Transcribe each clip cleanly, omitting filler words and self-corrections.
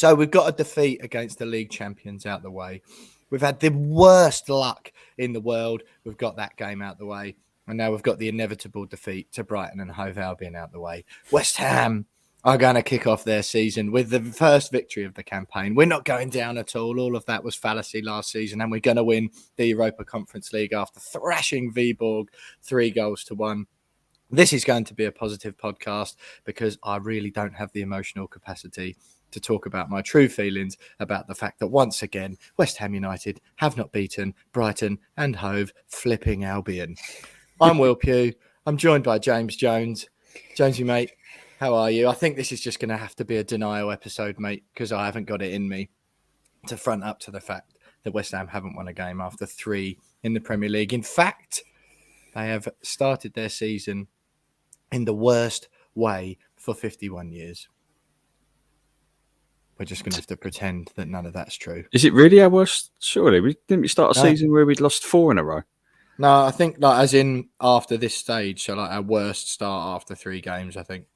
So we've got a defeat against the league champions out the way. We've had the worst luck in the world. We've got that game out the way. And now we've got the inevitable defeat to Brighton and Hove Albion out the way. West Ham are going to kick off their season with the first victory of the campaign. We're not going down at all. All of that was fallacy last season. And we're going to win the Europa Conference League after thrashing Viborg 3-1. This is going to be a positive podcast because I really don't have the emotional capacity to talk about my true feelings about the fact that once again, West Ham United have not beaten Brighton and Hove flipping Albion. I'm Will Pugh. I'm joined by James Jones. Jonesy, mate, how are you? I think this is just going to have to be a denial episode, mate, because I haven't got it in me to front up to the fact that West Ham haven't won a game after 3 in the Premier League. In fact, they have started their season in the worst way for 51 years. We're just going to have to pretend that none of that's true. Is it really our worst? Surely. Didn't we start a season where we'd lost 4 in a row? No, I think as in after this stage, so like our worst start after 3 games, I think.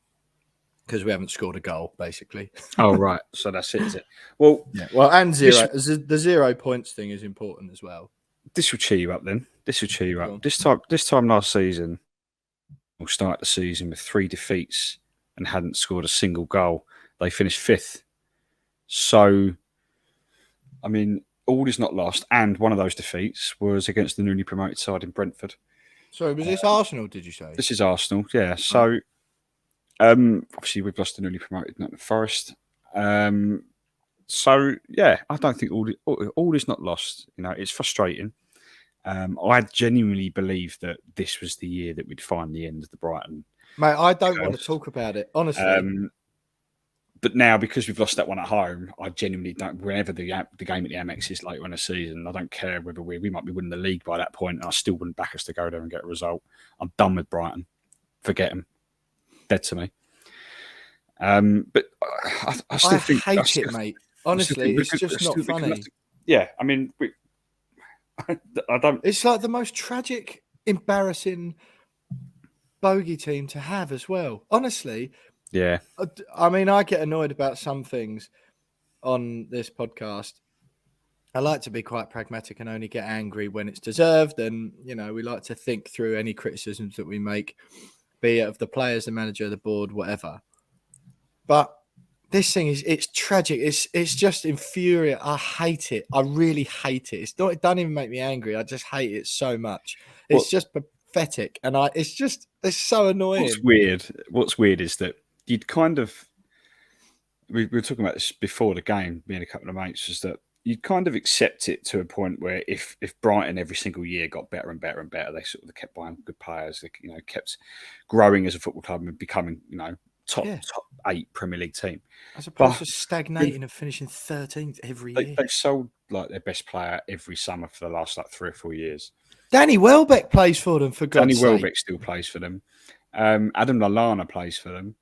Because we haven't scored a goal, basically. Oh, right. So that's it, is it? Well, yeah. Well, and zero. The 0 points thing is important as well. This will cheer you up then. This will cheer you up. This time last season, we'll start the season with 3 defeats and hadn't scored a single goal. They finished 5th. So, I mean, all is not lost. And one of those defeats was against the newly promoted side in Brentford. Sorry, was this Arsenal, did you say? This is Arsenal, yeah. So, obviously, we've lost the newly promoted Nottingham Forest. So, yeah, I don't think all is not lost. You know, it's frustrating. I genuinely believe that this was the year that we'd find the end of the Brighton. Mate, I don't want to talk about it, honestly. But now, because we've lost that one at home, I genuinely don't. Whenever the game at the Amex is later in the season, I don't care whether we might be winning the league by that point, and I still wouldn't back us to go there and get a result. I'm done with Brighton. Forget them. Dead to me. But I still hate it, mate. Honestly, it's just not funny. Yeah, I mean, I don't. It's like the most tragic, embarrassing bogey team to have as well. Honestly. Yeah. I mean, I get annoyed about some things on this podcast. I like to be quite pragmatic and only get angry when it's deserved. And, you know, we like to think through any criticisms that we make, be it of the players, the manager, the board, whatever. But this thing it's tragic. It's just infuriating. I hate it. I really hate it. It doesn't even make me angry. I just hate it so much. It's just pathetic. And it's so annoying. What's weird is that you'd kind of, we were talking about this before the game, me and a couple of mates, is that you'd kind of accept it to a point where if Brighton every single year got better and better and better, they sort of kept buying good players, they, you know, kept growing as a football club and becoming, you know, top 8 Premier League team. As opposed to stagnating and finishing 13th every year. They've sold like their best player every summer for the last like 3 or 4 years. Danny Welbeck plays for them, for God's sake. Danny Welbeck still plays for them. Adam Lallana plays for them.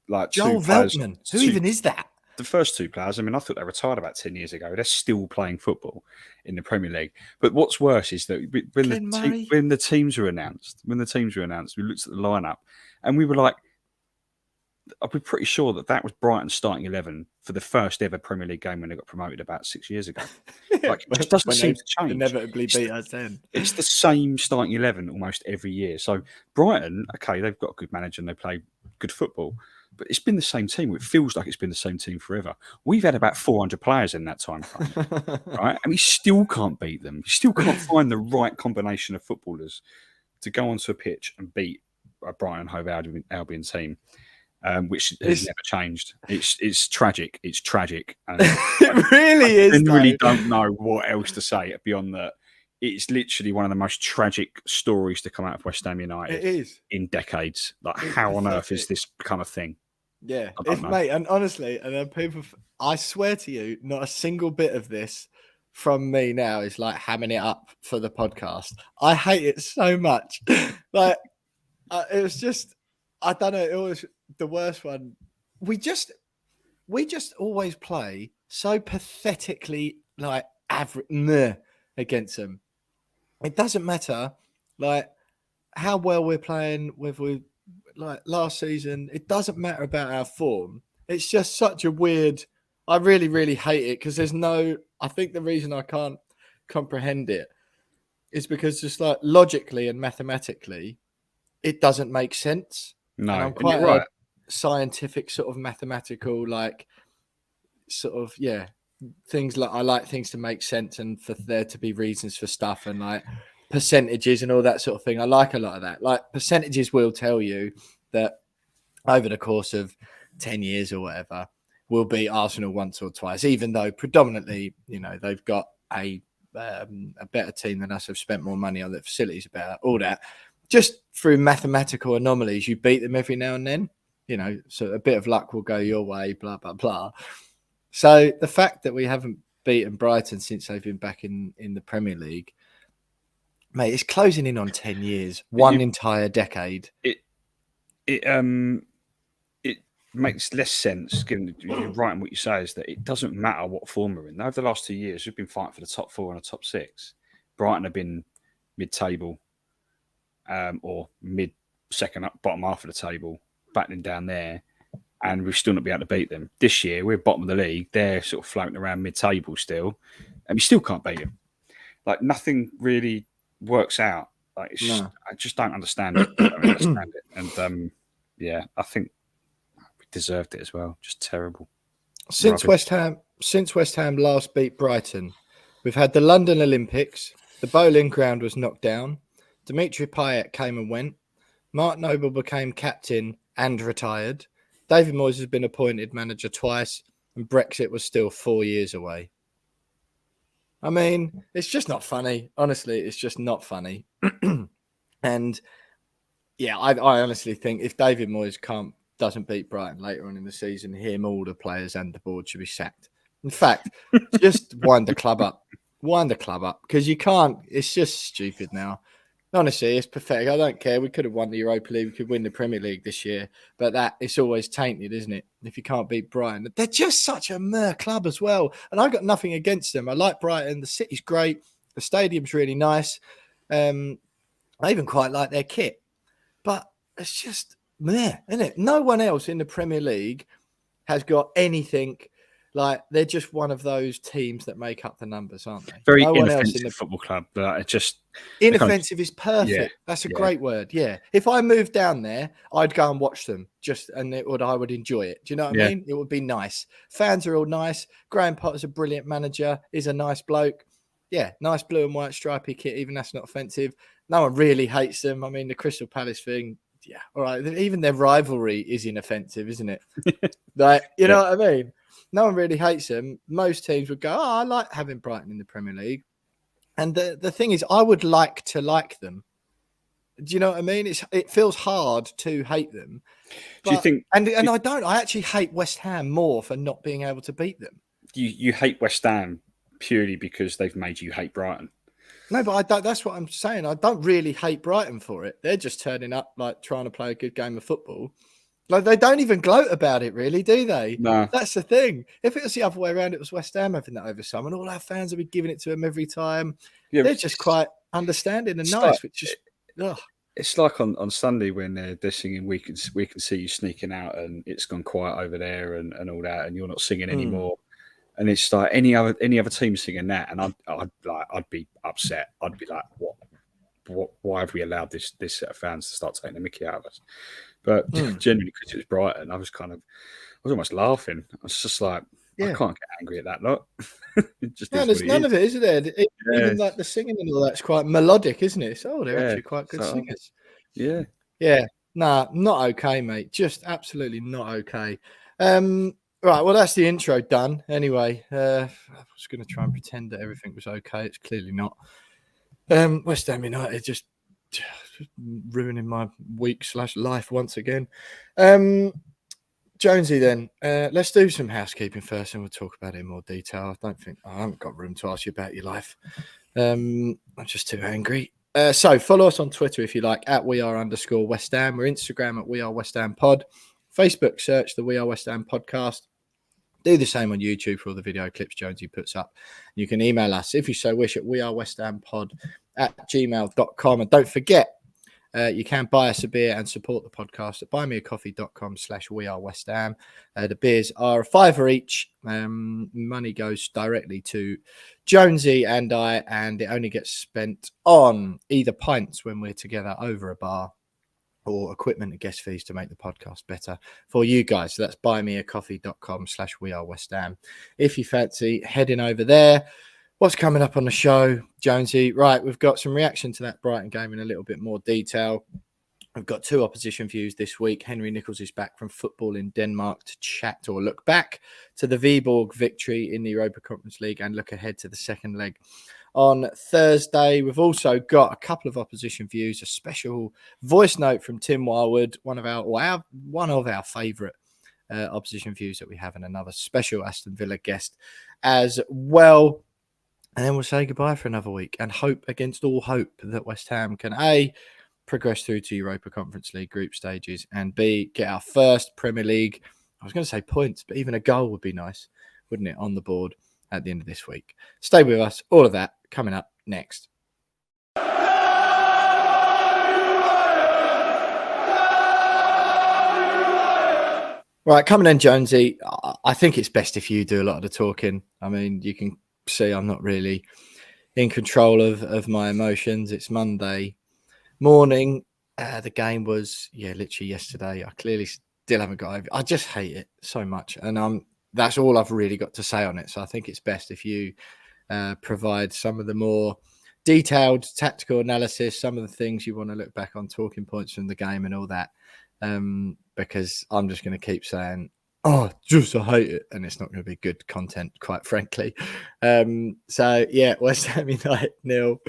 Like Joel Veltman. Who even is that? The first 2 players, I mean, I thought they retired about 10 years ago. They're still playing football in the Premier League. But what's worse is that when the teams were announced, we looked at the lineup and we were like, we're pretty sure that was Brighton's starting 11 for the first ever Premier League game when they got promoted about 6 years ago. Like, it just doesn't seem to change. Inevitably beat us then. It's the same starting 11 almost every year. So Brighton, okay, they've got a good manager and they play good football, but it's been the same team. It feels like it's been the same team forever. We've had about 400 players in that time frame, right? And we still can't beat them. We still can't find the right combination of footballers to go onto a pitch and beat a Brighton Hove Albion team. Which has never changed. It's tragic. It's tragic. And it really is. I really don't know what else to say beyond that. It's literally one of the most tragic stories to come out of West Ham United. It is. In decades. Like, how on earth has this become a thing? Yeah, mate. And honestly, and then people, I swear to you, not a single bit of this from me now is like hamming it up for the podcast. I hate it so much. Like, it was just, I don't know. It was the worst one. We just always play so pathetically like average against them. It doesn't matter like how well we're playing, whether we like last season. It doesn't matter about our form. It's just such a weird I really, really hate it because I think the reason I can't comprehend it is because just like logically and mathematically, it doesn't make sense. No, And I'm and you're quite a right. scientific sort of mathematical, like sort of, things like I like things to make sense and for there to be reasons for stuff and like percentages and all that sort of thing. I like a lot of that. Like percentages will tell you that over the course of 10 years or whatever, we'll beat Arsenal once or twice, even though predominantly, they've got a better team than us, have spent more money on the facilities, about all that. Just through mathematical anomalies, you beat them every now and then, so a bit of luck will go your way, blah, blah, blah. So the fact that we haven't beaten Brighton since they've been back in the Premier League, mate, it's closing in on 10 years, entire decade. It makes less sense, given you're right in what you say, is that it doesn't matter what form we're in. Over the last 2 years, we've been fighting for the top 4 and the top 6. Brighton have been mid-table or mid-second up, bottom half of the table, battling down there, and we've still not been able to beat them. This year, we're bottom of the league. They're sort of floating around mid-table still, and we still can't beat them. Like, nothing really works out. Like, I just don't understand it. I don't understand it. And, I think we deserved it as well. Just terrible. Since West Ham last beat Brighton, we've had the London Olympics, the Bowling Ground was knocked down, Dimitri Payet came and went, Mark Noble became captain and retired, David Moyes has been appointed manager twice, and Brexit was still 4 years away. I mean, it's just not funny. Honestly, it's just not funny. And yeah, I honestly think if David Moyes doesn't beat Brighton later on in the season, him, all the players and the board should be sacked. In fact, just wind the club up. Wind the club up, because you can't. It's just stupid now. Honestly, it's pathetic. I don't care. We could have won the Europa League. We could win the Premier League this year. But it's always tainted, isn't it? If you can't beat Brighton. They're just such a mere club as well. And I've got nothing against them. I like Brighton. The city's great. The stadium's really nice. I even quite like their kit. But it's just meh, isn't it? No one else in the Premier League has got anything. Like, they're just one of those teams that make up the numbers, aren't they? Very inoffensive football club, but it just... Inoffensive is perfect. That's a great word, yeah. If I moved down there, I'd go and watch them, I would enjoy it. Do you know what I mean? It would be nice. Fans are all nice. Graham Potter's a brilliant manager. He's a nice bloke. Yeah, nice blue and white stripy kit, even that's not offensive. No one really hates them. I mean, the Crystal Palace thing, yeah, all right. Even their rivalry is inoffensive, isn't it? Like, you know what I mean? No one really hates them. Most teams would go, I like having Brighton in the Premier League. And the thing is, I would like to like them. Do you know what I mean? It feels hard to hate them. But, do you think... And I don't. I actually hate West Ham more for not being able to beat them. You hate West Ham purely because they've made you hate Brighton. No, but I don't. That's what I'm saying. I don't really hate Brighton for it. They're just turning up, like, trying to play a good game of football. Like, they don't even gloat about it, really, do they? No. That's the thing. If it was the other way around, it was West Ham having that over someone, all our fans would be giving it to them every time. Yeah, they're just quite understanding and nice, which is... It's like on Sunday when they're singing "We can see you sneaking out" and it's gone quiet over there and all that, and you're not singing anymore. And it's like any other team singing that, and I'd be upset. I'd be like, what? Why have we allowed this set of fans to start taking the mickey out of us? But genuinely, because it was Brighton, I was almost laughing. I was just like, I can't get angry at that lot. There's none of it, is there? Even like the singing and all that's quite melodic, isn't it? They're actually quite good singers. Yeah. Yeah. Nah, not okay, mate. Just absolutely not okay. Right, well, that's the intro done. Anyway, I was going to try and pretend that everything was okay. It's clearly not. West Ham United just ruining my week/life once again. Jonesy, then let's do some housekeeping first, and we'll talk about it in more detail. I haven't got room to ask you about your life. I'm just too angry. So follow us on Twitter if you like at @WeAre_West Ham. We're Instagram at @WeAreWestHamPod. Facebook, search the We Are West Ham podcast. Do the same on YouTube for all the video clips Jonesy puts up. You can email us if you so wish at wearewesthampod@gmail.com. And don't forget, You can buy us a beer and support the podcast at buymeacoffee.com/wearewestham. The beers are a £5 each. Money goes directly to Jonesy and I, and it only gets spent on either pints when we're together over a bar, or equipment and guest fees to make the podcast better for you guys. So that's buymeacoffee.com/wearewestham. If you fancy heading over there. What's coming up on the show, Jonesy? Right, we've got some reaction to that Brighton game in a little bit more detail. We've got 2 opposition views this week. Henry Nichols is back from football in Denmark to chat or look back to the Viborg victory in the Europa Conference League and look ahead to the second leg on Thursday. We've also got a couple of opposition views, a special voice note from Tim Wildwood, one of our favourite opposition views that we have, and another special Aston Villa guest as well. And then we'll say goodbye for another week and hope against all hope that West Ham can A, progress through to Europa Conference League group stages, and B, get our first Premier League, I was going to say points, but even a goal would be nice, wouldn't it, on the board at the end of this week. Stay with us. All of that coming up next. Right, coming in, Jonesy. I think it's best if you do a lot of the talking. I mean, you can see I'm not really in control of my emotions. It's Monday morning. The game was, literally yesterday. I clearly still haven't got over. I just hate it so much. And that's all I've really got to say on it. So I think it's best if you provide some of the more detailed tactical analysis, some of the things you want to look back on, talking points from the game and all that. Because I'm just going to keep saying, I hate it. And it's not going to be good content, quite frankly. West Ham United 0,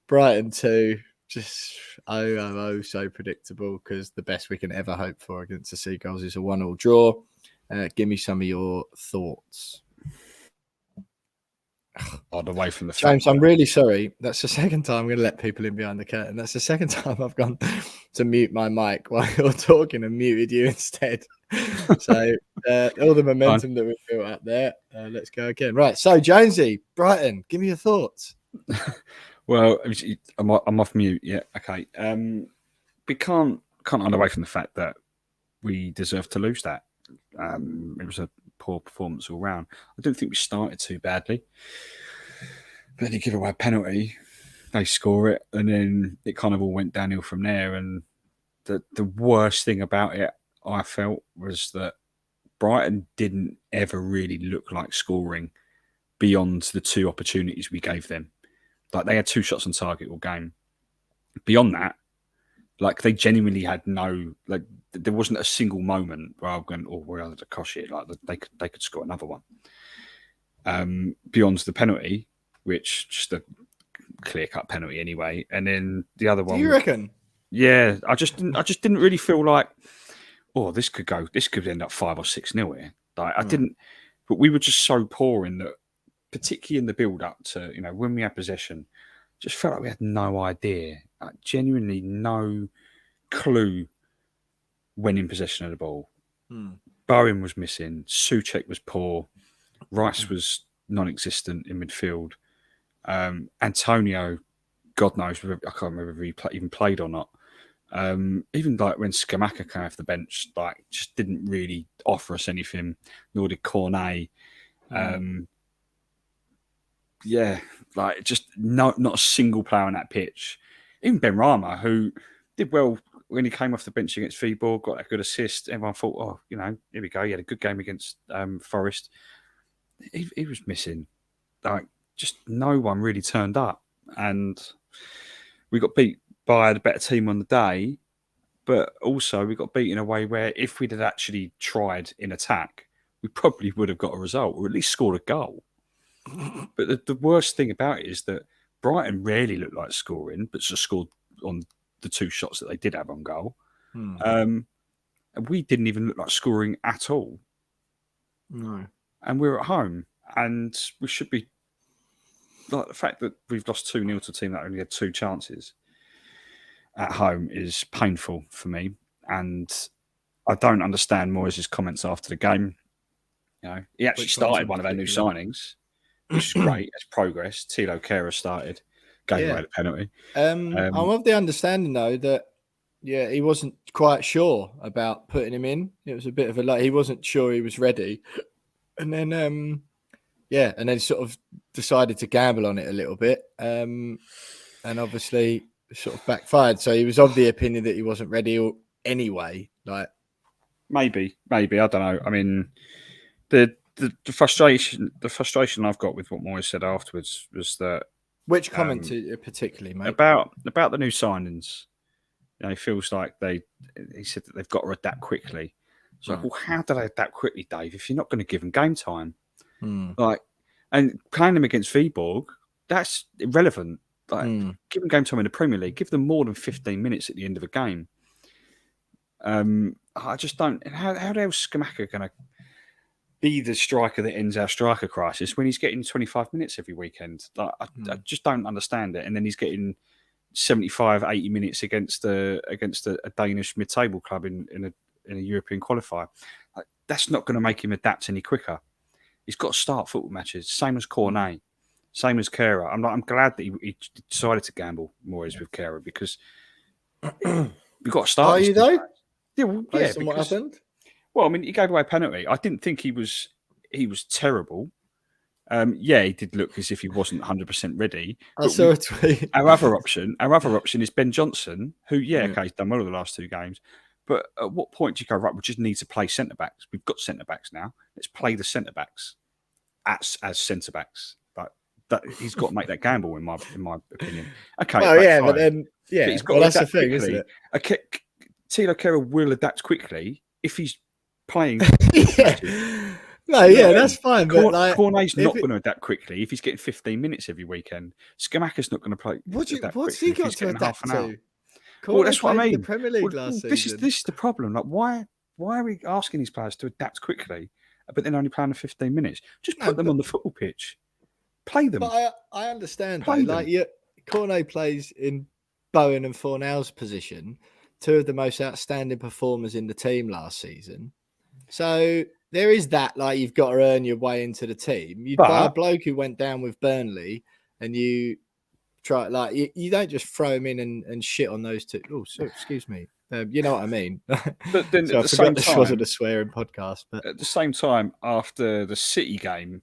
Brighton 2. Just so predictable, because the best we can ever hope for against the Seagulls is a 1-1 draw. Give me some of your thoughts. Odd away from the James, I'm really sorry. That's the second time I'm going to let people in behind the curtain. That's the second time I've gone to mute my mic while you're talking and muted you instead. So all the momentum that we've built up there, let's go again. Right, so Jonesy, Brighton, give me your thoughts. Well, I'm off mute. Yeah, okay. We can't run away from the fact that we deserve to lose that. It was a poor performance all round. I don't think we started too badly. But then you give away a penalty, they score it, and then it kind of all went downhill from there. And the worst thing about it, I felt, was that Brighton didn't ever really look like scoring beyond the 2 opportunities we gave them. Like, they had 2 shots on target all game. Beyond that, like, they genuinely had no, like, there wasn't a single moment where I'm going, we're under the cosh here. Like, they could score another one. Beyond the penalty, which just a clear-cut penalty anyway. And then the other one. Do you reckon? Yeah, I just didn't really feel like, this could end up 5 or 6-0 here. Like, I didn't, but we were just so poor in that, particularly in the build-up to, when we had possession, just felt like we had no idea, like, genuinely no clue when in possession of the ball. Bowen was missing, Souček was poor, Rice was non-existent in midfield. Antonio, God knows, I can't remember if he even played or not. Even like when Skamaka came off the bench, like, just didn't really offer us anything, nor did Cornet. Like, just not a single player on that pitch. Even Benrahma, who did well when he came off the bench against Viborg, got a good assist. Everyone thought, here we go. He had a good game against Forest. He was missing. Like, just no one really turned up. And we got beat by the better team on the day, but also we got beat in a way where if we'd had actually tried in attack, we probably would have got a result, or at least scored a goal. But the worst thing about it is that Brighton rarely looked like scoring, but just scored on the 2 shots that they did have on goal. And we didn't even look like scoring at all. No. And we're at home, and we should be, like, the fact that we've lost 2-0 to a team that only had 2 chances at home is painful for me. And I don't understand Moyes' comments after the game. He actually started one of our new signings, which is great. It's progress. Tilo Kehrer started, gave away the penalty. I'm of the understanding, though, that Yeah, he wasn't quite sure about putting him in. It was a bit of he wasn't sure he was ready, and then and then sort of decided to gamble on it a little bit, and obviously sort of backfired. So he was of the opinion that he wasn't ready anyway. Like maybe I don't know. I mean, the frustration I've got with what Moyes said afterwards was that which comment particularly, mate? About the new signings. You know, it feels like he said that they've got to adapt quickly. It's like, well, how do they adapt quickly, Dave, if you're not going to give them game time? Like, and playing them against Viborg, that's irrelevant. Like, give them game time in the Premier League. Give them more than 15 minutes at the end of a game. I just don't. How the hell's Scamacca going to be the striker that ends our striker crisis when he's getting 25 minutes every weekend? Like, I just don't understand it. And then he's getting 75, 80 minutes against a Danish mid-table club in a European qualifier. Like, that's not going to make him adapt any quicker. He's got to start football matches, same as Cornet, same as Kehrer. I'm glad that he decided to gamble Moyes with Kehrer because we've got to start. Are you though? Yeah, well, based on what happened? Well, I mean, he gave away a penalty. I didn't think he was terrible. He did look as if he wasn't 100% ready. I saw a tweet. Our other option is Ben Johnson, who, he's done well in the last 2 games. But at what point do you go, right, we just need to play centre-backs? We've got centre-backs now. Let's play the centre-backs as centre-backs. But he's got to make that gamble, in my opinion. Okay. Well, yeah, fine. But then, yeah, but he's got to that's the thing, quickly. Isn't it? Thilo Kehrer will adapt quickly if he's playing. That's fine. But Cornet's not going to adapt quickly if he's getting 15 minutes every weekend. Scamacca's not going to play. What's he got to adapt to? Well, that's what I mean. The Premier League last season. This is the problem. Like, why are we asking these players to adapt quickly, but then only playing for 15 minutes? Just put them on the football pitch, play them. But I understand. Cornet plays in Bowen and Fornell's position, 2 of the most outstanding performers in the team last season. So there is that. Like, you've got to earn your way into the team. You buy a bloke who went down with Burnley, and you try you don't just throw him in and shit on those 2. Oh, so excuse me. You know what I mean? But then so at the same time, this wasn't a swearing podcast. But at the same time, after the City game,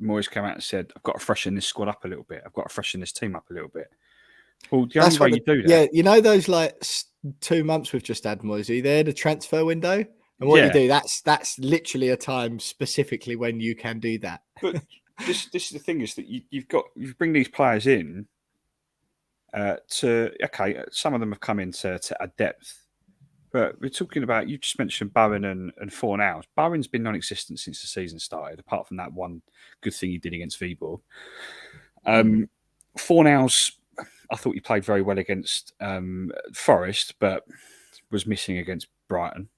Moyes came out and said, "I've got to freshen this squad up a little bit. I've got to freshen this team up a little bit." Well, the only way you do that, yeah, you know those 2 months we've just had, Moyes, are you there? The transfer window, and what you do, that's literally a time specifically when you can do that. But this is the thing, is that you bring these players in. Some of them have come into a depth, but we're talking about, you just mentioned Bowen and Fornals. Bowen's been non-existent since the season started, apart from that one good thing he did against Viborg. Fornals, I thought he played very well against Forest, but was missing against Brighton.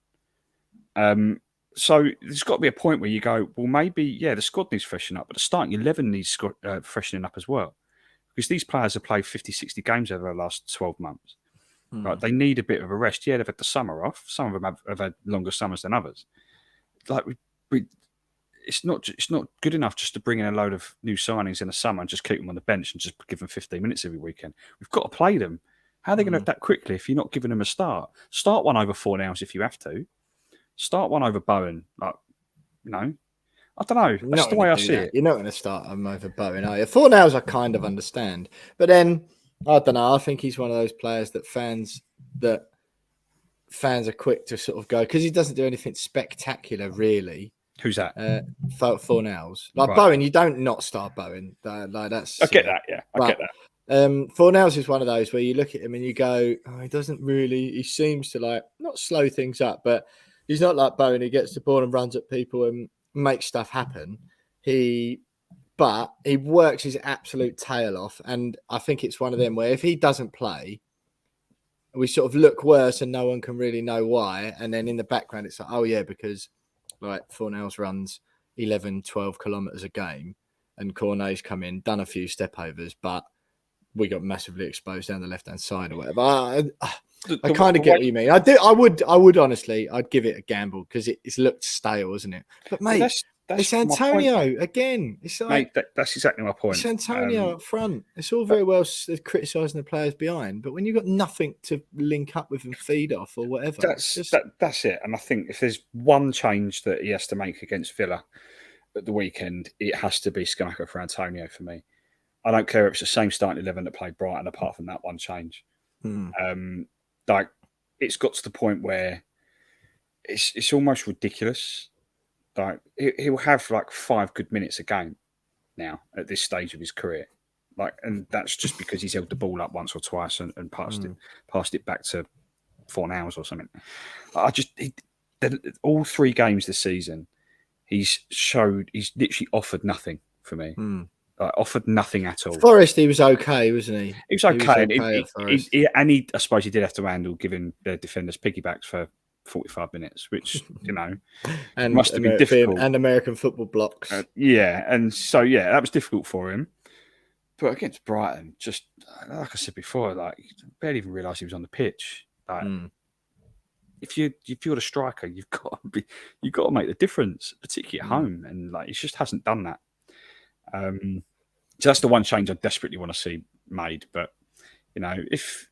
So there's got to be a point where you go, well, maybe, the squad needs freshening up, but the starting 11 needs freshening up as well. Because these players have played 50, 60 games over the last 12 months. Right? They need a bit of a rest. Yeah, they've had the summer off. Some of them have had longer summers than others. Like, it's not good enough just to bring in a load of new signings in the summer and just keep them on the bench and just give them 15 minutes every weekend. We've got to play them. How are they going to adapt quickly if you're not giving them a start? Start one over Fornals if you have to. Start one over Bowen. I don't know. That's the way I see it. You're not going to start him over Bowen, are you? Fornals I kind of understand. But then, I don't know. I think he's one of those players that fans are quick to sort of go, because he doesn't do anything spectacular, really. Who's that? Fornals. Like, right. Bowen, you don't not start Bowen. That's. I get that, yeah. I get that. Fornals is one of those where you look at him and you go, he doesn't really, he seems to not slow things up, but he's not like Bowen who gets the ball and runs at people and makes stuff happen. But he works his absolute tail off, and I think it's one of them where if he doesn't play, we sort of look worse and no one can really know why. And then in the background, it's like, oh yeah, because Fornals runs 11, 12 kilometers a game, and Cornet's come in, done a few step overs, but we got massively exposed down the left hand side or whatever. I kind of get what you mean. I would honestly, I'd give it a gamble because it's looked stale, isn't it? But mate, It's my point, Antonio again. It's like mate. That's exactly my point. it's Antonio up front. It's all very well criticising the players behind, but when you've got nothing to link up with and feed off or whatever, That's it. And I think if there's one change that he has to make against Villa at the weekend, it has to be Skamaka for Antonio for me. I don't care if it's the same starting 11 that played Brighton, apart from that one change. Like, it's got to the point where it's almost ridiculous. Like, he'll have like 5 good minutes a game now at this stage of his career. Like, and that's just because he's held the ball up once or twice and passed it back to Fornals or something. All 3 games this season, he's literally offered nothing for me. Offered nothing at all. Forest, he was okay, wasn't he? He was okay, I suppose he did have to handle giving the defenders piggybacks for 45 minutes, which and must have been difficult. And American football blocks. And so that was difficult for him. But against Brighton, just like I said before, like, barely even realised he was on the pitch. Like, if you're the striker, you've got to make the difference, particularly at home, and like, he just hasn't done that. So that's the one change I desperately want to see made. But if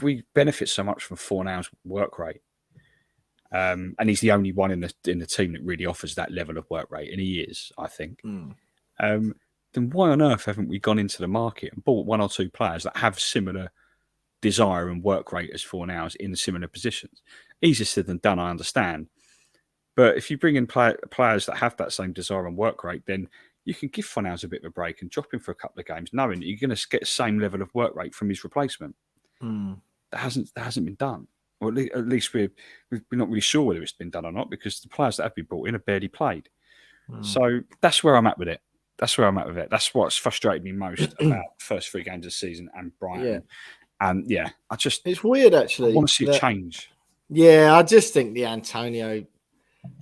we benefit so much from Fornals' work rate, and he's the only one in the team that really offers that level of work rate, and he is, I think. Then why on earth haven't we gone into the market and bought 1 or 2 players that have similar desire and work rate as Fornals in similar positions? Easier said than done, I understand. But if you bring in players that have that same desire and work rate, then you can give Fornals a bit of a break and drop him for a couple of games, knowing that you're going to get the same level of work rate from his replacement. That hasn't been done. Or at least we're not really sure whether it's been done or not, because the players that have been brought in have barely played. So that's where I'm at with it. That's what's frustrated me most about the first 3 games of the season and Brighton. And it's weird, actually. I want to see a change. Yeah, I just think the Antonio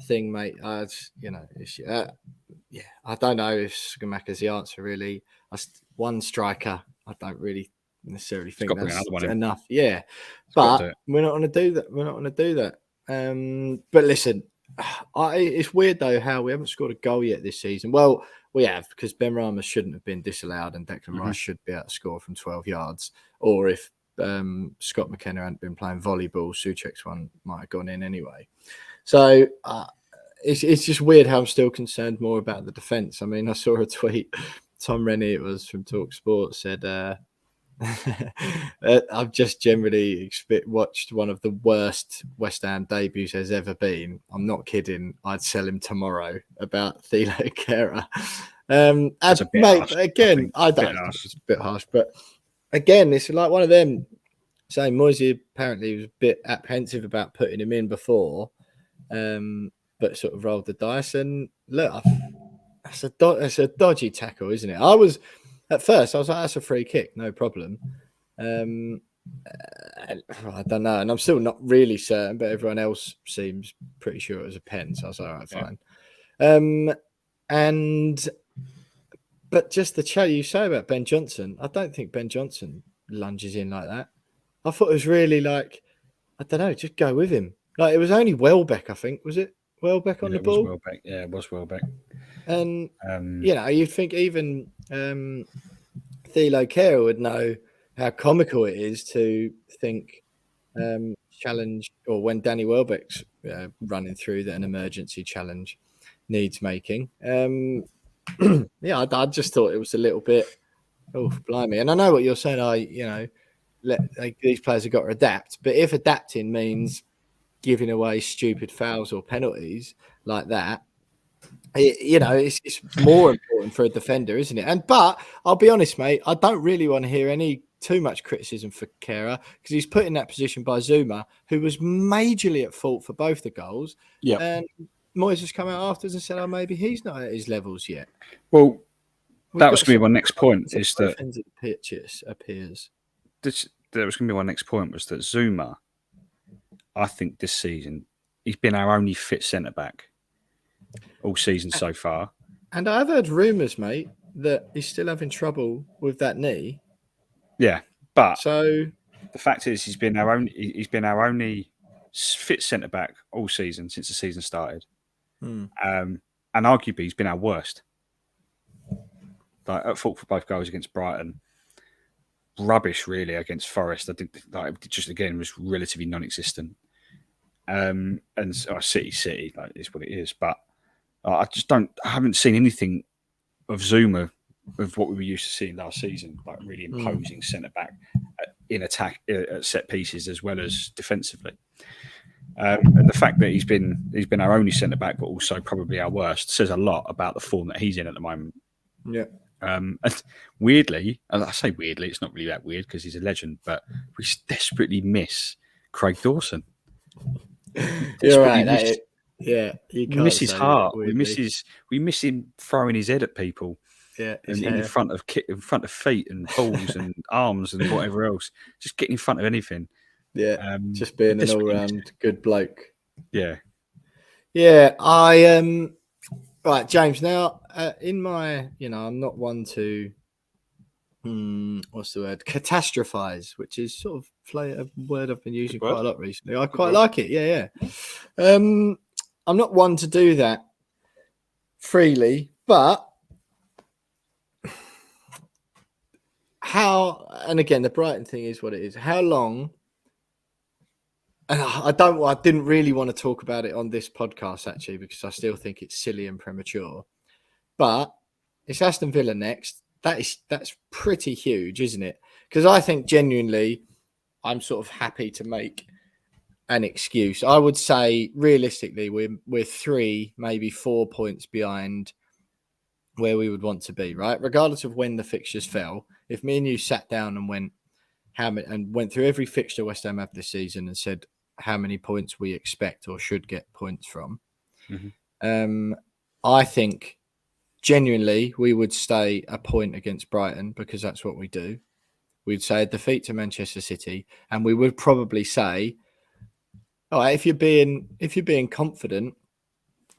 thing, mate. I don't know if Skamaka's the answer, really. One striker, I don't really necessarily think that's enough. Yeah, but we're not going to do that. But listen, it's weird though how we haven't scored a goal yet this season. Well, we have, because Ben Rama shouldn't have been disallowed and Declan Rice should be able to score from 12 yards. Or if Scott McKenna hadn't been playing volleyball, Souček's one might have gone in anyway. So it's just weird how I'm still concerned more about the defence. I mean, I saw a tweet, Tom Rennie, it was from Talk Sport, said, I've just generally watched one of the worst West Ham debuts there's ever been. I'm not kidding. I'd sell him tomorrow, about Thilo Kehrer. That's a bit harsh, again, I don't know. It's a bit harsh, but again, it's like one of them saying Moyes apparently was a bit apprehensive about putting him in before, but sort of rolled the dice. And look, that's a dodgy tackle, isn't it? At first, I was like, that's a free kick, no problem. I don't know. And I'm still not really certain, but everyone else seems pretty sure it was a pen. So I was like, all right, fine. But just the chat you say about Ben Johnson, I don't think Ben Johnson lunges in like that. I thought it was really like, I don't know, just go with him. Like, it was only Welbeck, I think. Was it Welbeck on the ball? Welbeck. Yeah, it was Welbeck. And, you'd think even Thilo Kehrer would know how comical it is to think challenge, or when Danny Welbeck's running through that an emergency challenge needs making. I just thought it was a little bit, blimey. And I know what you're saying. These players have got to adapt. But if adapting means giving away stupid fouls or penalties like that, it's more important for a defender, isn't it? But I'll be honest, mate, I don't really want to hear too much criticism for Kehrer, because he's put in that position by Zuma, who was majorly at fault for both the goals. Yeah. And Moyes has come out afterwards and said, maybe he's not at his levels yet. Well, that was going to be my next point. Is that the pitch appears. That was going to be my next point, was that Zuma, I think this season, he's been our only fit centre back all season so far. And I've heard rumours, mate, that he's still having trouble with that knee. Yeah, but so the fact is, he's been our only fit centre back all season since the season started. And and arguably he's been our worst. Like, at fault for both goals against Brighton. Rubbish, really, against Forest. I think just again was relatively non-existent. And City, like, is what it is. But I haven't seen anything of Zuma of what we were used to seeing last season, like really imposing centre back in attack at set pieces as well as defensively. And the fact that he's been our only centre back, but also probably our worst, says a lot about the form that he's in at the moment. Yeah. And weirdly, and I say weirdly, it's not really that weird because he's a legend, but we desperately miss Craig Dawson. You're right. You we miss his heart. We miss him throwing his head at people. Yeah, in front of feet and balls and arms and whatever else. Just getting in front of anything. Yeah, just being an all-round good bloke. Yeah. Yeah, right, James. Now, in my, I'm not one to, what's the word? Catastrophize, which is sort of a word I've been using quite a lot recently. I quite like it. Yeah. I'm not one to do that freely, but and again, the Brighton thing is what it is. How long? And I didn't really want to talk about it on this podcast, actually, because I still think it's silly and premature. But it's Aston Villa next. That's pretty huge, isn't it? Because I think genuinely, I'm sort of happy to make an excuse. I would say realistically, we're 3, maybe 4 points behind where we would want to be, right? Regardless of when the fixtures fell. If me and you sat down and went through every fixture West Ham have this season and said how many points we expect or should get points from, I think genuinely we would stay a point against Brighton because that's what we do. We'd say a defeat to Manchester City, and we would probably say, all right, if you're being confident,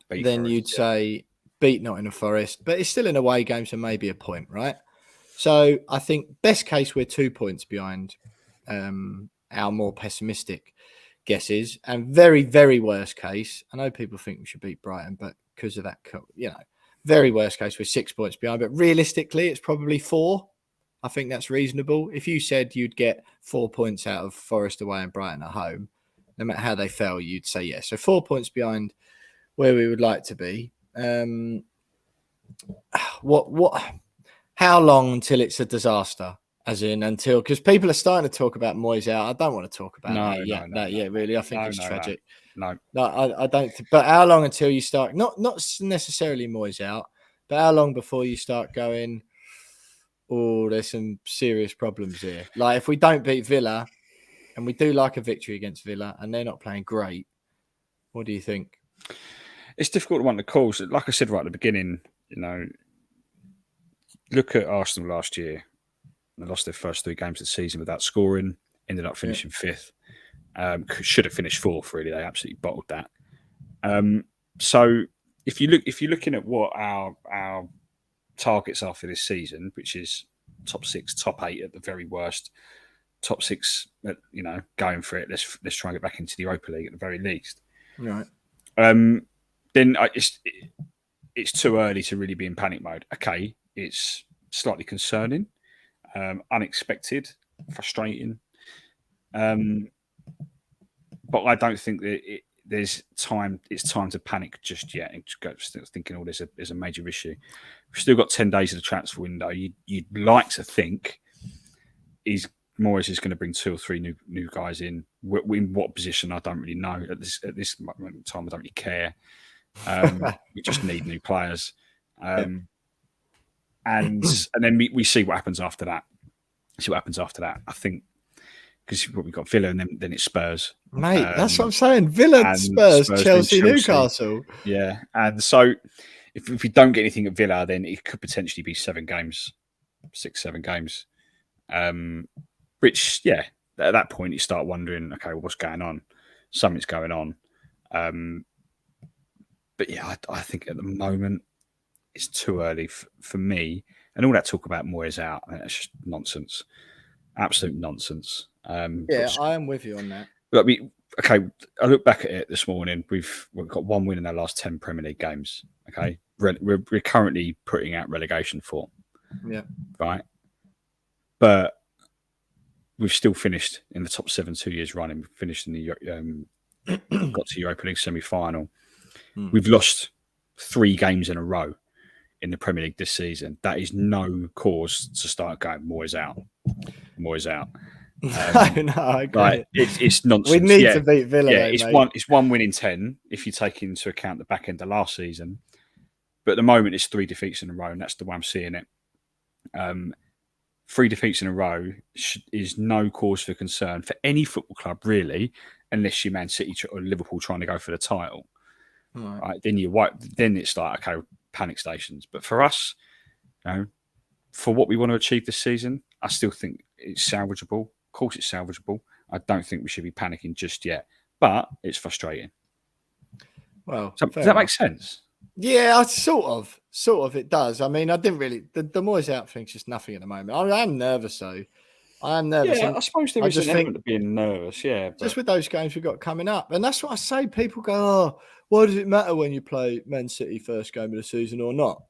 then you'd say beat Nottingham Forest, but it's still an away game, so maybe a point, right? So I think best case we're 2 points behind our more pessimistic guesses, and very, very worst case, I know people think we should beat Brighton, but because of that, very worst case we're 6 points behind, but realistically it's probably 4. I think that's reasonable. If you said you'd get 4 points out of Forest away and Brighton at home, no matter how they fell, you'd say yes. So 4 points behind where we would like to be. How long until it's a disaster? Because people are starting to talk about Moyes out. I don't want to talk about that yet. Really, I think it's tragic. No, I don't. But how long until you start? Not necessarily Moyes out, but how long before you start going? Oh, there's some serious problems here. Like if we don't beat Villa, and we do like a victory against Villa, and they're not playing great, what do you think? It's difficult to want to call. So, like I said right at the beginning, look at Arsenal last year. They lost their first 3 games of the season without scoring. Ended up finishing 5th. Should have finished 4th. Really, they absolutely bottled that. So if you're looking at what our targets are for this season, which is top 6, top 8 at the very worst, top 6, going for it. Let's try and get back into the Europa League at the very least. Right. Then it's too early to really be in panic mode. Okay, it's slightly concerning, unexpected, frustrating, but I don't think that there's time. It's time to panic just yet and go thinking, there's a major issue. We've still got 10 days of the transfer window. You'd like to think Moyes is going to bring 2 or 3 new guys in. In what position, I don't really know. At this moment in time, I don't really care. We just need new players, and then we see what happens after that. I think because we've got Villa and then it's Spurs. Mate, that's what I'm saying. Villa, Spurs, Chelsea, Newcastle. Yeah, and so if we don't get anything at Villa, then it could potentially be 7 games, 6-7 games. Which, at that point you start wondering, okay, what's going on? Something's going on. But I think at the moment it's too early for me. And all that talk about Moyes out, that's just nonsense. Absolute nonsense. I am with you on that. I look back at it this morning. We've got 1 win in our last 10 Premier League games. Okay, we're currently putting out relegation form. Yeah. Right. But we've still finished in the top 7 2 years running. We've finished in the got to Europa League semi-final. We've lost 3 games in a row in the Premier League this season. That is no cause to start going Moyes out. Moyes out. No, I agree. Like, it's nonsense. We need to beat Villa. Yeah, though, it's one win in 10 if you take into account the back end of last season. But at the moment, it's 3 defeats in a row, and that's the way I'm seeing it. 3 defeats in a row is no cause for concern for any football club, really, unless you're Man City or Liverpool trying to go for the title. Right? Then it's like, okay, panic stations. But for us, for what we want to achieve this season, I still think it's salvageable. Of course, it's salvageable. I don't think we should be panicking just yet, but it's frustrating. Well, does that make sense? Yeah, sort of. It does. I mean, I didn't really. The Moyes out thing's just nothing at the moment. I am nervous though. I am nervous. Yeah, I suppose there is an element of being nervous. Yeah, just with those games we've got coming up, and that's what I say. People go, "Oh, why does it matter when you play Man City first game of the season or not?"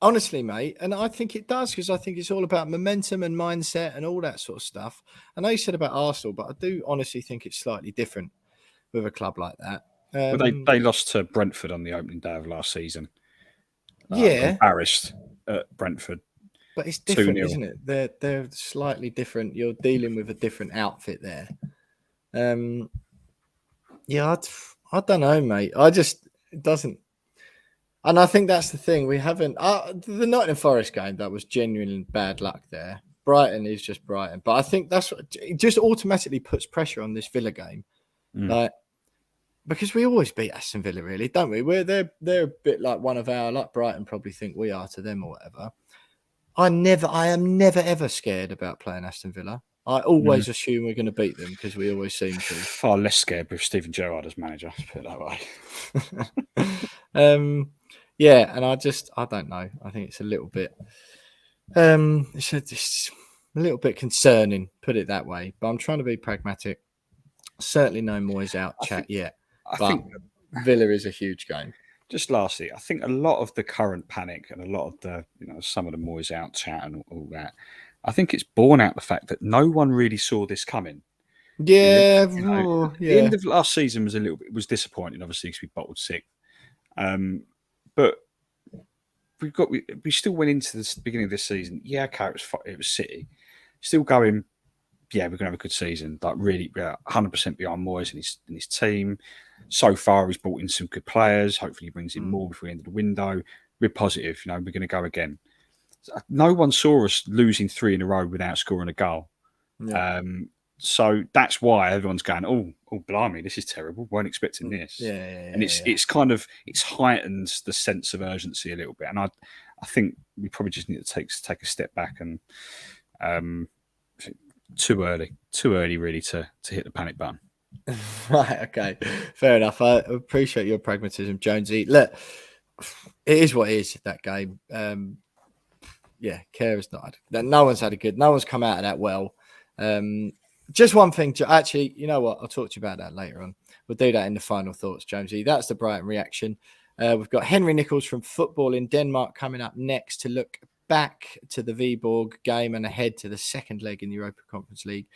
Honestly, mate, and I think it does because I think it's all about momentum and mindset and all that sort of stuff. I know you said about Arsenal, but I do honestly think it's slightly different with a club like that. Well, they lost to Brentford on the opening day of last season. Embarrassed at Brentford. But it's different, 2-0. isn't it? They're slightly different. You're dealing with a different outfit there. Yeah, I don't know, mate. It doesn't. And I think that's the thing. We haven't. The Nottingham Forest game, that was genuine bad luck there. Brighton is just Brighton. But I think it just automatically puts pressure on this Villa game. Because we always beat Aston Villa, really, don't we? They're a bit like one of our, like Brighton probably think we are to them or whatever. I am never ever scared about playing Aston Villa. I always assume we're going to beat them because we always seem to. Far less scared with Steven Gerrard as manager, let's put it that way. Yeah, and I don't know. I think it's a little bit, it's a little bit concerning, put it that way. But I'm trying to be pragmatic. Certainly no Moyes out chat yet. I think Villa is a huge game. Just lastly, I think a lot of the current panic and a lot of the, some of the Moyes out chat and all that, I think it's borne out the fact that no one really saw this coming. Yeah, the end of last season was disappointing, obviously, because we bottled 6th. But we still went into the beginning of this season. Yeah, okay, it was City, still going. Yeah, we're going to have a good season. Like really, 100% behind Moyes and his team. So far, he's brought in some good players. Hopefully, he brings in more before the end of the window. We're positive. We're going to go again. No one saw us losing 3 in a row without scoring a goal. Yeah. So that's why everyone's going, oh, blimey, this is terrible. Weren't expecting this. And it's kind of heightens the sense of urgency a little bit. And I think we probably just need to take a step back and too early really to hit the panic button. Right, okay, fair enough. I appreciate your pragmatism, Jonesy. Look, it is what it is, that game. Care is not. No one's come out of that well. Just one thing, actually, you know what? I'll talk to you about that later on. We'll do that in the final thoughts, Jonesy. That's the Brighton reaction. We've got Henry Nichols from Football in Denmark coming up next to look back to the Viborg game and ahead to the second leg in the Europa Conference League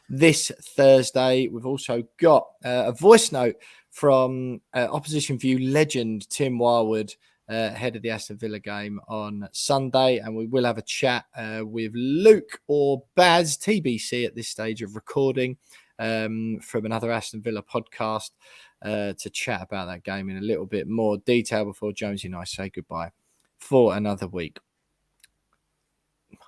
this Thursday. We've also got a voice note from Opposition View legend Tim Wildwood ahead of the Aston Villa game on Sunday, and we will have a chat with Luke or Baz, TBC at this stage of recording, from another Aston Villa podcast to chat about that game in a little bit more detail before Jonesy and I say goodbye for another week.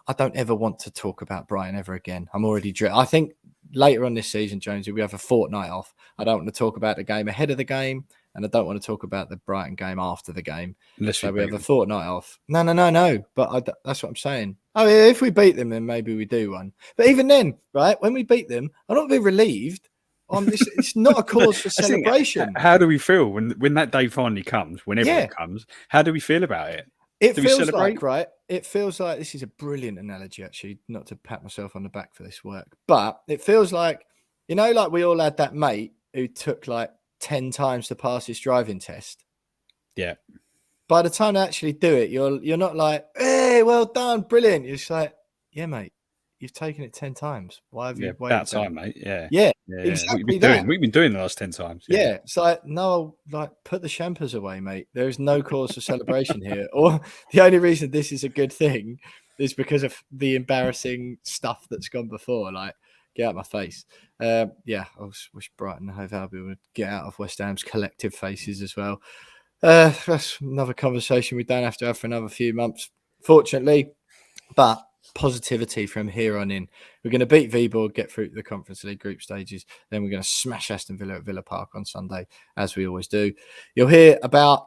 I don't ever want to talk about Brighton ever again. I'm already I think later on this season, Jonesy, we have a fortnight off. I don't want to talk about the game ahead of the game, and I don't want to talk about the Brighton game after the game. So we have a fortnight off. No. But that's what I'm saying. Oh, yeah, if we beat them, then maybe we do one. But even then, right, when we beat them, I'm not going to be relieved. It's not a cause for celebration. How do we feel when that day finally comes, whenever it comes? How do we feel about it? It feels like, right? It feels like, this is a brilliant analogy, actually, not to pat myself on the back for this work, but it feels like, like we all had that mate who took like 10 times to pass his driving test. Yeah. by the time they actually do it, you're not like, hey, well done, brilliant. You're just like, yeah, mate, you've taken it 10 times. Why have you waited? About time, mate. Yeah. Yeah, Yeah. exactly that. We've been doing the last 10 times. Yeah, it's like, no, like put the champers away, mate. There is no cause for celebration here. Or the only reason this is a good thing is because of the embarrassing stuff that's gone before. Like, get out of my face. Yeah, I wish Brighton Hove Albion would get out of West Ham's collective faces as well. That's another conversation we don't have to have for another few months, fortunately. But positivity from here on in. We're going to beat Viborg, get through the Conference League group stages. Then we're going to smash Aston Villa at Villa Park on Sunday, as we always do. You'll hear about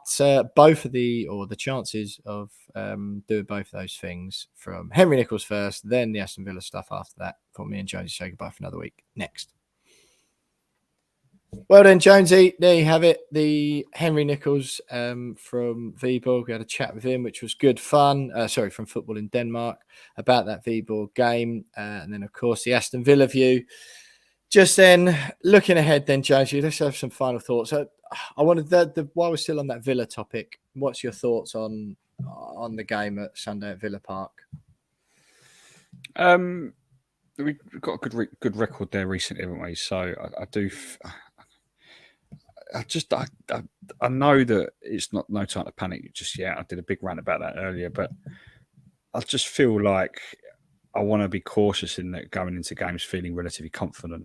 both of the chances of doing both of those things from Henry Nichols first, then the Aston Villa stuff after that. For me and Jonesy say goodbye for another week next. Well then, Jonesy, there you have it. The Henry Nichols from Viborg. We had a chat with him, which was good fun. From Football in Denmark about that Viborg game. And then, of course, the Aston Villa view. Just then, looking ahead then, Jonesy, let's have some final thoughts. I wanted while we're still on that Villa topic, what's your thoughts on the game at Sunday at Villa Park? We've got a good record there recently, haven't we? So I know that it's no time to panic just yet. I did a big rant about that earlier, but I just feel like I want to be cautious in that going into games feeling relatively confident.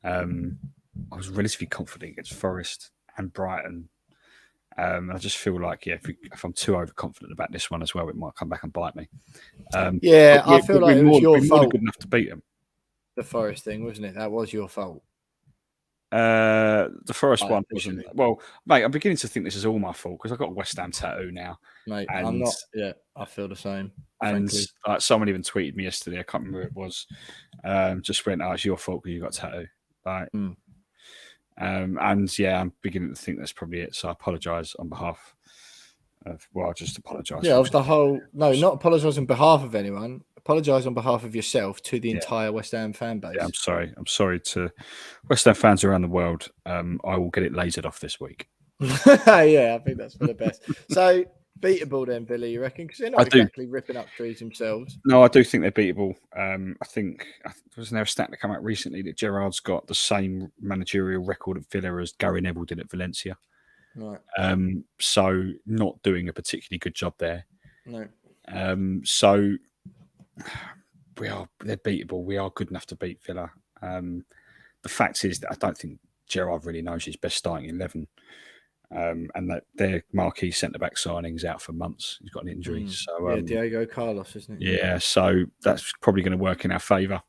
I was relatively confident against Forest and Brighton. I just feel like, if I'm too overconfident about this one as well, it might come back and bite me. I feel like it was your fault. Good enough to beat them. The Forest thing, wasn't it? That was your fault. The Forest one wasn't. Well, mate, I'm beginning to think this is all my fault because I've got a West Ham tattoo now. Mate, I'm not. Yeah, I feel the same. And someone even tweeted me yesterday. I can't remember who it was. Just went, "Oh, it's your fault because you got a tattoo." Right. And yeah, I'm beginning to think that's probably it. So I apologise on behalf of. Well, I'll just apologise. Yeah, of the whole. No, not apologise on behalf of anyone. Apologise on behalf of yourself to the entire West Ham fan base. Yeah, I'm sorry. I'm sorry to West Ham fans around the world. I will get it lasered off this week. Yeah, I think that's for the best. So beatable then, Billy, you reckon? Because they're not exactly ripping up trees themselves. No, I do think they're beatable. I think wasn't there a stat that came out recently that Gerrard's got the same managerial record at Villa as Gary Neville did at Valencia. Right. So not doing a particularly good job there. No. So they're beatable. We are good enough to beat Villa. The fact is that I don't think Gerrard really knows his best starting 11. And that their marquee centre-back signing's out for months. He's got an injury. So Diego Carlos, isn't it? Yeah, so that's probably going to work in our favour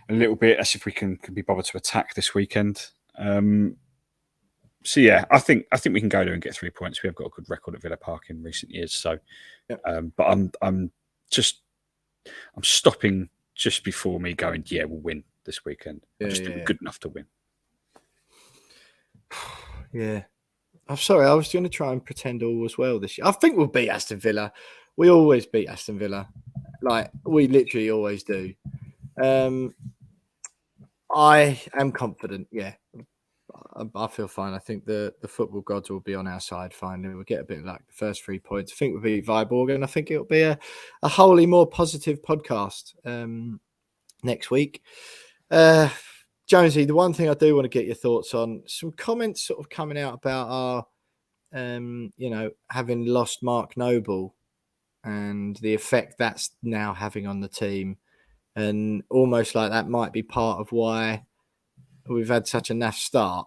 a little bit. That's if we can be bothered to attack this weekend. So yeah, I think we can go there and get 3 points. We have got a good record at Villa Park in recent years. So, but I'm stopping just before me going. Yeah, we'll win this weekend. I just think we're good enough to win. Yeah. I'm sorry, I was going to try and pretend all was well this year. I think we'll beat Aston Villa. We always beat Aston Villa. Like, we literally always do. I am confident, yeah. I feel fine. I think the football gods will be on our side finally. We'll get a bit of luck. The first 3 points. I think we'll beat Viborg, and I think it'll be a wholly more positive podcast next week. Jonesy, the one thing I do want to get your thoughts on, some comments sort of coming out about our, having lost Mark Noble and the effect that's now having on the team. And almost like that might be part of why we've had such a naff start.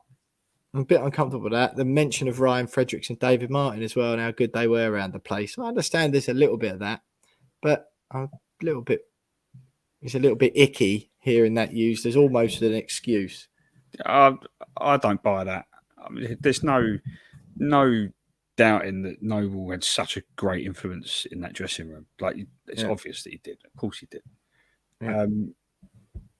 I'm a bit uncomfortable with that. The mention of Ryan Fredericks and David Martin as well and how good they were around the place. I understand there's a little bit of that, but it's a little bit icky hearing that used as almost an excuse. I don't buy that. I mean, there's no doubting that Noble had such a great influence in that dressing room. Like, it's obvious that he did. Of course he did. Yeah.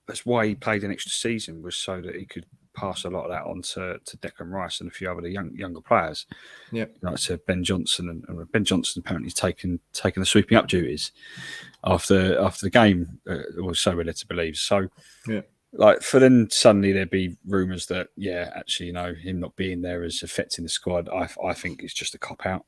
That's why he played an extra season, was so that he could pass a lot of that on to Declan Rice and a few other younger players. Yeah, like to Ben Johnson, and Ben Johnson apparently taken the sweeping up duties after the game. Or so we're led to believe. So, like, for then suddenly there'd be rumours that actually, him not being there is affecting the squad. I think it's just a cop out.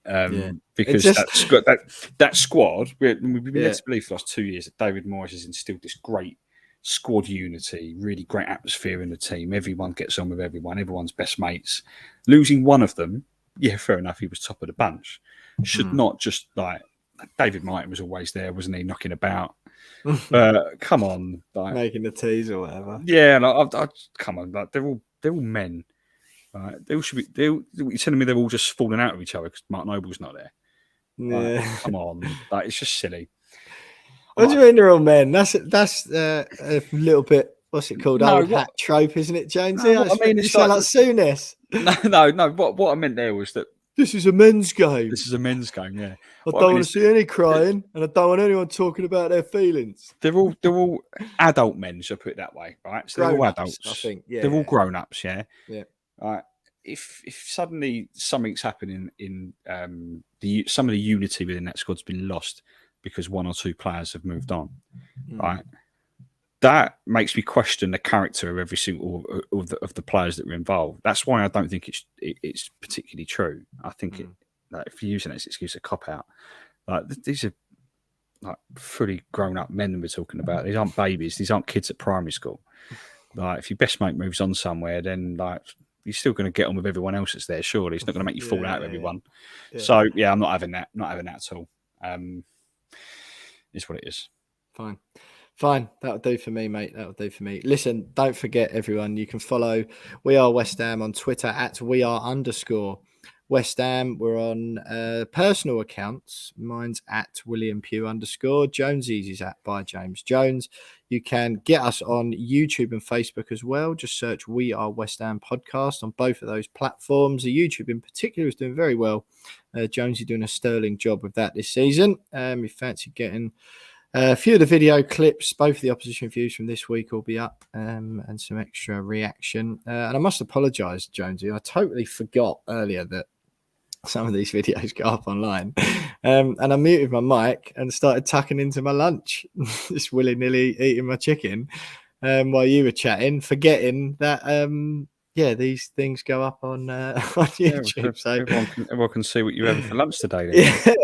Because that squad, we've been led to believe for the last 2 years that David Moyes has instilled this great squad unity, really great atmosphere in the team. Everyone gets on with everyone. Everyone's best mates. Losing one of them, yeah, fair enough. He was top of the bunch. Should not just like David Martin was always there, wasn't he, knocking about? Come on, like, making the teas or whatever. Yeah, I come on, like, they're all men. They all should be. You're telling me they're all just falling out with each other because Mark Noble's not there? Yeah. Come on, like, it's just silly. What do you mean they're all men? That's a little bit. What's it called? Old hat trope, isn't it, Jonesy? No, I mean, it's like Souness. No. What I meant there was that this is a men's game. This is a men's game. Yeah. I don't want to see any crying, and I don't want anyone talking about their feelings. They're all adult men, so put it that way, right? So they're all adults. I think. Yeah. They're all grown ups. Yeah. Yeah. If suddenly something's happening in some of the unity within that squad's been lost because one or two players have moved on, right? That makes me question the character of every single of the players that were involved. That's why I don't think it's particularly true. I think if you're using it as an excuse, a cop out. Like, these are like fully grown up men we're talking about. These aren't babies. These aren't kids at primary school. Like, if your best mate moves on somewhere, then like, you're still going to get on with everyone else that's there. Surely it's not going to make you fall out of everyone. Yeah. So yeah, I'm not having that. Not having that at all. It's what it is. Fine. That'll do for me, mate. That'll do for me. Listen, don't forget, everyone, you can follow We Are West Ham on Twitter at @WeAre_West Ham. We're on personal accounts. Mine's at @WilliamPugh_. Jonesy's is at by James Jones. You can get us on YouTube and Facebook as well. Just search We Are West Ham Podcast on both of those platforms. The YouTube in particular is doing very well. Jonesy doing a sterling job with that this season. You fancy getting a few of the video clips, both of the opposition views from this week will be up, and some extra reaction. And I must apologise, Jonesy. I totally forgot earlier that some of these videos go up online. And I muted my mic and started tucking into my lunch, just willy-nilly eating my chicken while you were chatting, forgetting that, these things go up on YouTube. So everyone can see what you had for lunch today. Then.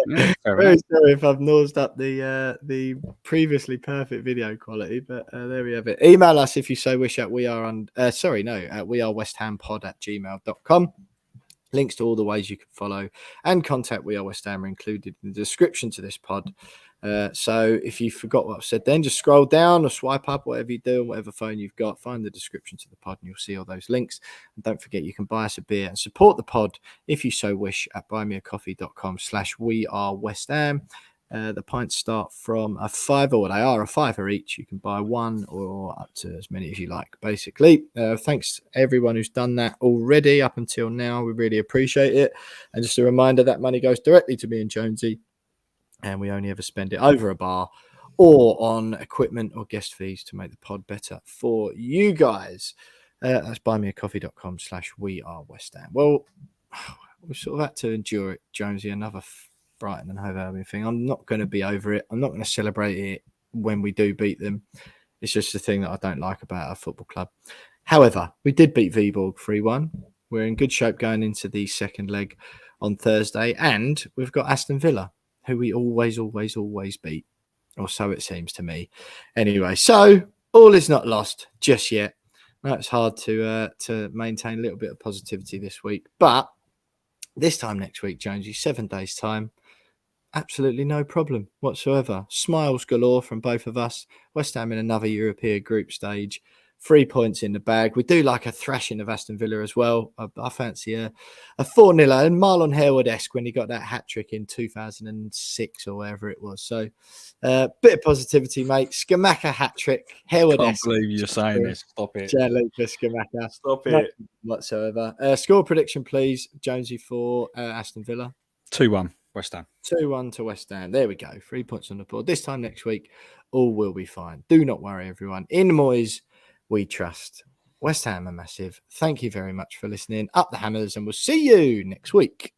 Yeah, very sorry if I've nosed up the previously perfect video quality, but there we have it. Email us if you so wish at wearewesthampod@gmail.com. Links to all the ways you can follow and contact We Are West Ham are included in the description to this pod. So if you forgot what I've said, then just scroll down or swipe up, whatever you do, on whatever phone you've got, find the description to the pod and you'll see all those links. And don't forget, you can buy us a beer and support the pod if you so wish at buymeacoffee.com/wearewestham. The pints start from a £5, they are a £5 each. You can buy one or up to as many as you like, basically. Thanks everyone who's done that already up until now. We really appreciate it. And just a reminder, that money goes directly to me and Jonesy, and we only ever spend it over a bar or on equipment or guest fees to make the pod better for you guys. That's buymeacoffee.com/wearewestham. Well, we sort of had to endure it, Jonesy, another Brighton and Hove Albion thing. I'm not going to be over it. I'm not going to celebrate it when we do beat them. It's just the thing that I don't like about our football club. However, we did beat Viborg 3-1. We're in good shape going into the second leg on Thursday, and we've got Aston Villa, who we always beat, or so it seems to me. Anyway, so all is not lost just yet. Now, it's hard to maintain a little bit of positivity this week, but this time next week, Jonesy, 7 days' time, absolutely no problem whatsoever. Smiles galore from both of us. West Ham in another European group stage. 3 points in the bag. We do like a thrashing of Aston Villa as well. I fancy a 4-0 and Marlon Harewood-esque when he got that hat-trick in 2006 or wherever it was. So, bit of positivity, mate. Skamaka hat-trick. Harewood-esque. I can't believe you're saying this. Stop it. Gianluca Skamaka. Stop it. No whatsoever. Score prediction, please, Jonesy, for Aston Villa. 2-1, West Ham. 2-1 to West Ham. There we go. 3 points on the board. This time next week, all will be fine. Do not worry, everyone. In Moyes, we trust. West Ham are massive. Thank you very much for listening. Up the Hammers, and we'll see you next week.